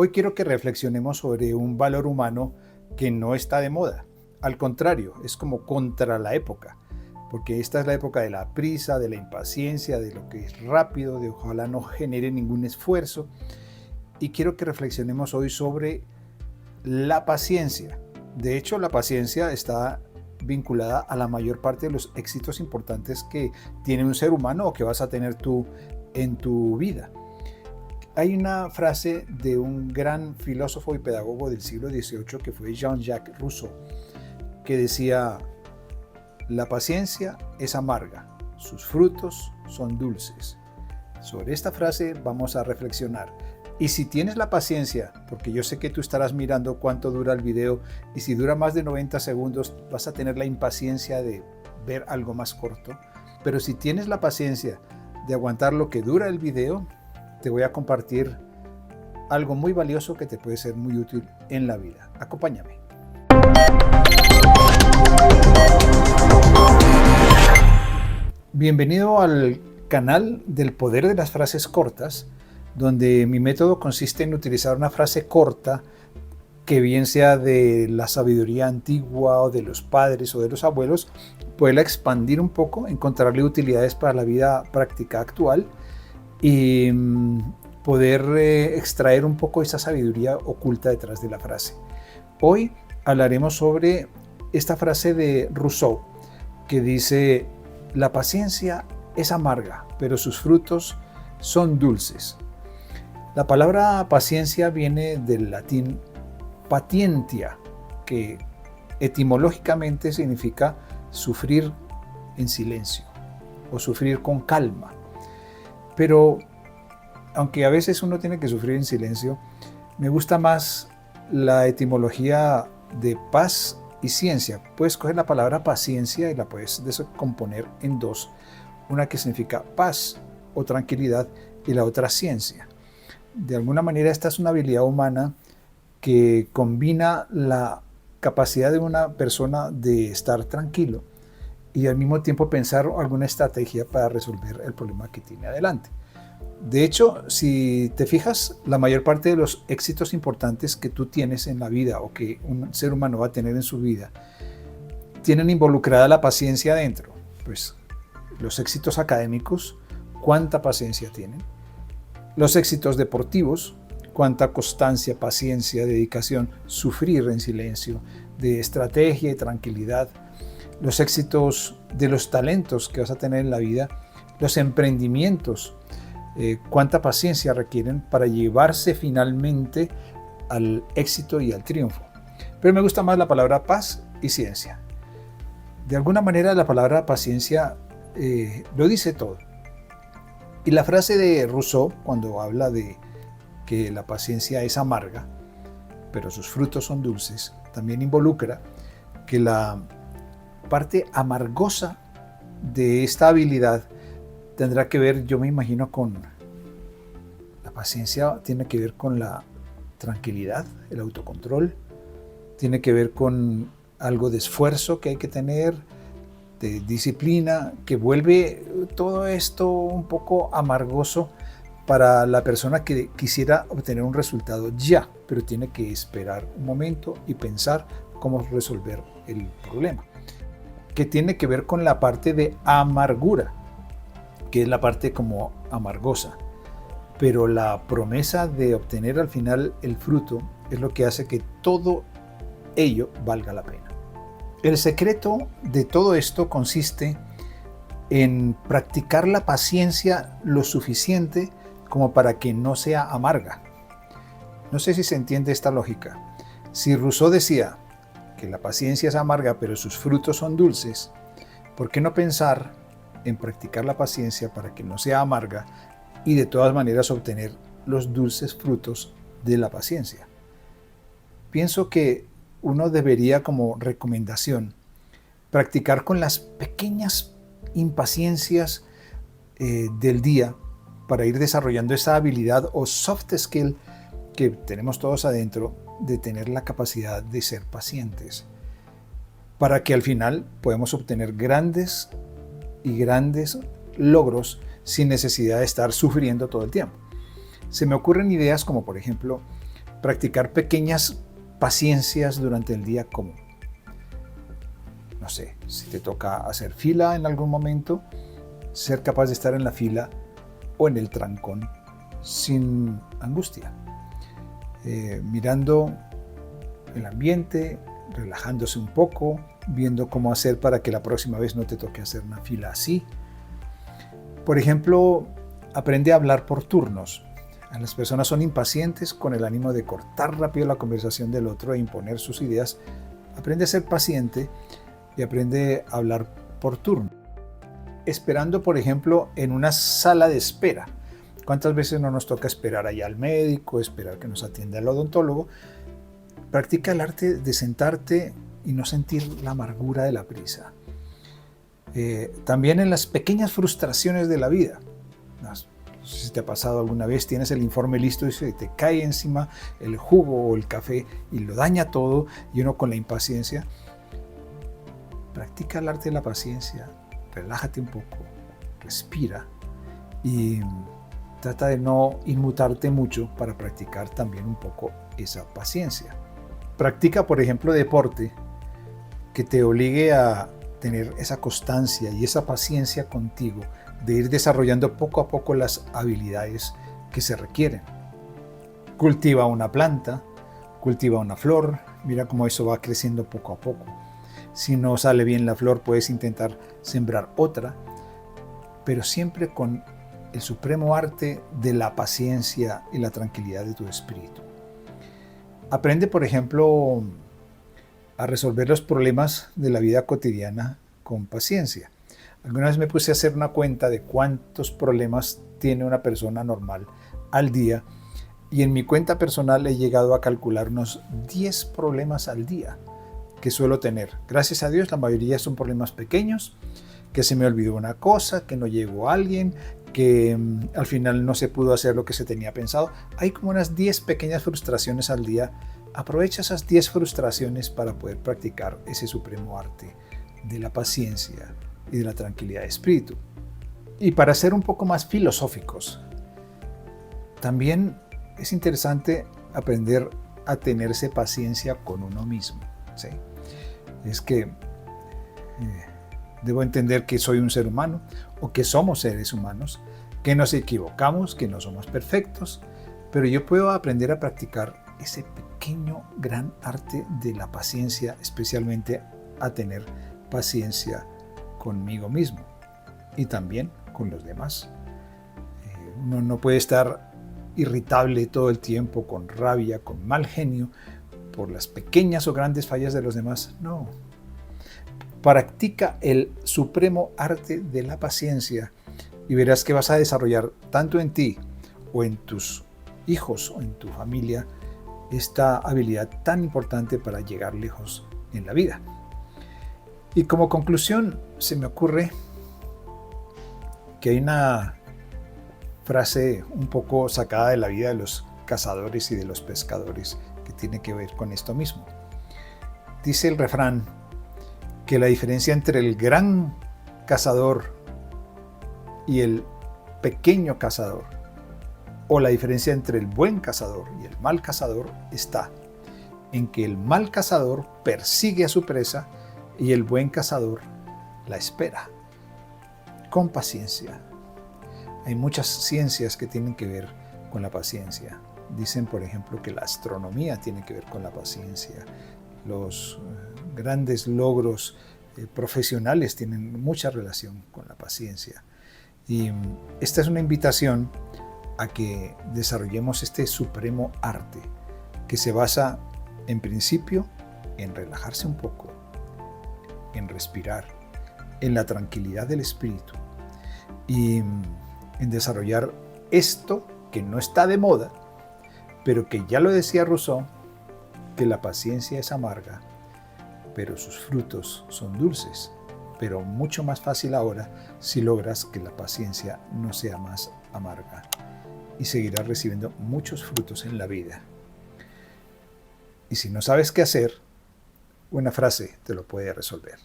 Hoy quiero que reflexionemos sobre un valor humano que no está de moda. Al contrario, es como contra la época, porque esta es la época de la prisa, de la impaciencia, de lo que es rápido, de ojalá no genere ningún esfuerzo. Y quiero que reflexionemos hoy sobre la paciencia. De hecho, la paciencia está vinculada a la mayor parte de los éxitos importantes que tiene un ser humano o que vas a tener tú en tu vida. Hay una frase de un gran filósofo y pedagogo del siglo XVIII que fue Jean-Jacques Rousseau, que decía: la paciencia es amarga, sus frutos son dulces. Sobre esta frase vamos a reflexionar. Y si tienes la paciencia, porque yo sé que tú estarás mirando cuánto dura el video, y si dura más de 90 segundos vas a tener la impaciencia de ver algo más corto, pero si tienes la paciencia de aguantar lo que dura el video, te voy a compartir algo muy valioso que te puede ser muy útil en la vida. Acompáñame. Bienvenido al canal del poder de las frases cortas, donde mi método consiste en utilizar una frase corta que bien sea de la sabiduría antigua o de los padres o de los abuelos, poderla expandir un poco, encontrarle utilidades para la vida práctica actual y poder extraer un poco esa sabiduría oculta detrás de la frase. Hoy hablaremos sobre esta frase de Rousseau que dice: la paciencia es amarga, pero sus frutos son dulces. La palabra paciencia viene del latín patientia, que etimológicamente significa sufrir en silencio o sufrir con calma. Pero aunque a veces uno tiene que sufrir en silencio, me gusta más la etimología de paz y ciencia. Puedes coger la palabra paciencia y la puedes descomponer en dos. Una que significa paz o tranquilidad y la otra ciencia. De alguna manera esta es una habilidad humana que combina la capacidad de una persona de estar tranquilo y al mismo tiempo pensar alguna estrategia para resolver el problema que tiene adelante. De hecho, si te fijas, la mayor parte de los éxitos importantes que tú tienes en la vida o que un ser humano va a tener en su vida tienen involucrada la paciencia dentro. Pues los éxitos académicos, ¿cuánta paciencia tienen? Los éxitos deportivos, cuánta constancia, paciencia, dedicación, sufrir en silencio, de estrategia y tranquilidad. Los éxitos de los talentos que vas a tener en la vida, los emprendimientos, cuánta paciencia requieren para llevarse finalmente al éxito y al triunfo. Pero me gusta más la palabra paz y ciencia. De alguna manera la palabra paciencia lo dice todo. Y la frase de Rousseau, cuando habla de que la paciencia es amarga, pero sus frutos son dulces, también involucra que la parte amargosa de esta habilidad tendrá que ver, yo me imagino, con la paciencia, tiene que ver con la tranquilidad, el autocontrol, tiene que ver con algo de esfuerzo que hay que tener, de disciplina, que vuelve todo esto un poco amargoso para la persona que quisiera obtener un resultado ya, pero tiene que esperar un momento y pensar cómo resolver el problema, que tiene que ver con la parte de amargura, que es la parte como amargosa, pero la promesa de obtener al final el fruto es lo que hace que todo ello valga la pena. El secreto de todo esto consiste en practicar la paciencia lo suficiente como para que no sea amarga. No sé si se entiende esta lógica. Si Rousseau decía que la paciencia es amarga pero sus frutos son dulces, ¿por qué no pensar en practicar la paciencia para que no sea amarga y de todas maneras obtener los dulces frutos de la paciencia? Pienso que uno debería, como recomendación, practicar con las pequeñas impaciencias del día para ir desarrollando esa habilidad o soft skill que tenemos todos adentro de tener la capacidad de ser pacientes, para que al final podamos obtener grandes logros sin necesidad de estar sufriendo todo el tiempo. Se me ocurren ideas como, por ejemplo, practicar pequeñas paciencias durante el día, como, no sé, si te toca hacer fila en algún momento, ser capaz de estar en la fila o en el trancón sin angustia, mirando el ambiente, relajándose un poco, viendo cómo hacer para que la próxima vez no te toque hacer una fila así. Por ejemplo, aprende a hablar por turnos. Las personas son impacientes con el ánimo de cortar rápido la conversación del otro e imponer sus ideas. Aprende a ser paciente y aprende a hablar por turno. Esperando, por ejemplo, en una sala de espera. ¿Cuántas veces no nos toca esperar allá al médico, esperar que nos atienda el odontólogo? Practica el arte de sentarte y no sentir la amargura de la prisa. También en las pequeñas frustraciones de la vida. No sé si te ha pasado alguna vez, tienes el informe listo y se te cae encima el jugo o el café y lo daña todo, y uno con la impaciencia. Practica el arte de la paciencia, relájate un poco, respira y trata de no inmutarte mucho para practicar también un poco esa paciencia. Practica, por ejemplo, deporte que te obligue a tener esa constancia y esa paciencia contigo de ir desarrollando poco a poco las habilidades que se requieren. Cultiva una planta, cultiva una flor, mira cómo eso va creciendo poco a poco. Si no sale bien la flor, puedes intentar sembrar otra, pero siempre con el supremo arte de la paciencia y la tranquilidad de tu espíritu. Aprende, por ejemplo, a resolver los problemas de la vida cotidiana con paciencia. Alguna vez me puse a hacer una cuenta de cuántos problemas tiene una persona normal al día, y en mi cuenta personal he llegado a calcular unos 10 problemas al día que suelo tener. Gracias a Dios, la mayoría son problemas pequeños, que se me olvidó una cosa, que no llegó alguien, que al final no se pudo hacer lo que se tenía pensado. Hay como unas 10 pequeñas frustraciones al día. Aprovecha esas 10 frustraciones para poder practicar ese supremo arte de la paciencia y de la tranquilidad de espíritu. Y para ser un poco más filosóficos, también es interesante aprender a tenerse paciencia con uno mismo, ¿sí? Es que debo entender que soy un ser humano, o que somos seres humanos, que nos equivocamos, que no somos perfectos, pero yo puedo aprender a practicar ese pequeño gran arte de la paciencia, especialmente a tener paciencia conmigo mismo y también con los demás. Uno no puede estar irritable todo el tiempo, con rabia, con mal genio, por las pequeñas o grandes fallas de los demás. No. Practica el supremo arte de la paciencia y verás que vas a desarrollar tanto en ti o en tus hijos o en tu familia esta habilidad tan importante para llegar lejos en la vida. Y como conclusión, se me ocurre que hay una frase un poco sacada de la vida de los cazadores y de los pescadores que tiene que ver con esto mismo. Dice el refrán que la diferencia entre el gran cazador y el pequeño cazador, o la diferencia entre el buen cazador y el mal cazador, está en que el mal cazador persigue a su presa y el buen cazador la espera con paciencia. Hay muchas ciencias que tienen que ver con la paciencia. Dicen, por ejemplo, que la astronomía tiene que ver con la paciencia. Los grandes logros profesionales tienen mucha relación con la paciencia. Y esta es una invitación a que desarrollemos este supremo arte que se basa, en principio, en relajarse un poco, en respirar, en la tranquilidad del espíritu y en desarrollar esto que no está de moda, pero que ya lo decía Rousseau, que la paciencia es amarga, pero sus frutos son dulces. Pero mucho más fácil ahora si logras que la paciencia no sea más amarga, y seguirás recibiendo muchos frutos en la vida. Y si no sabes qué hacer, una frase te lo puede resolver.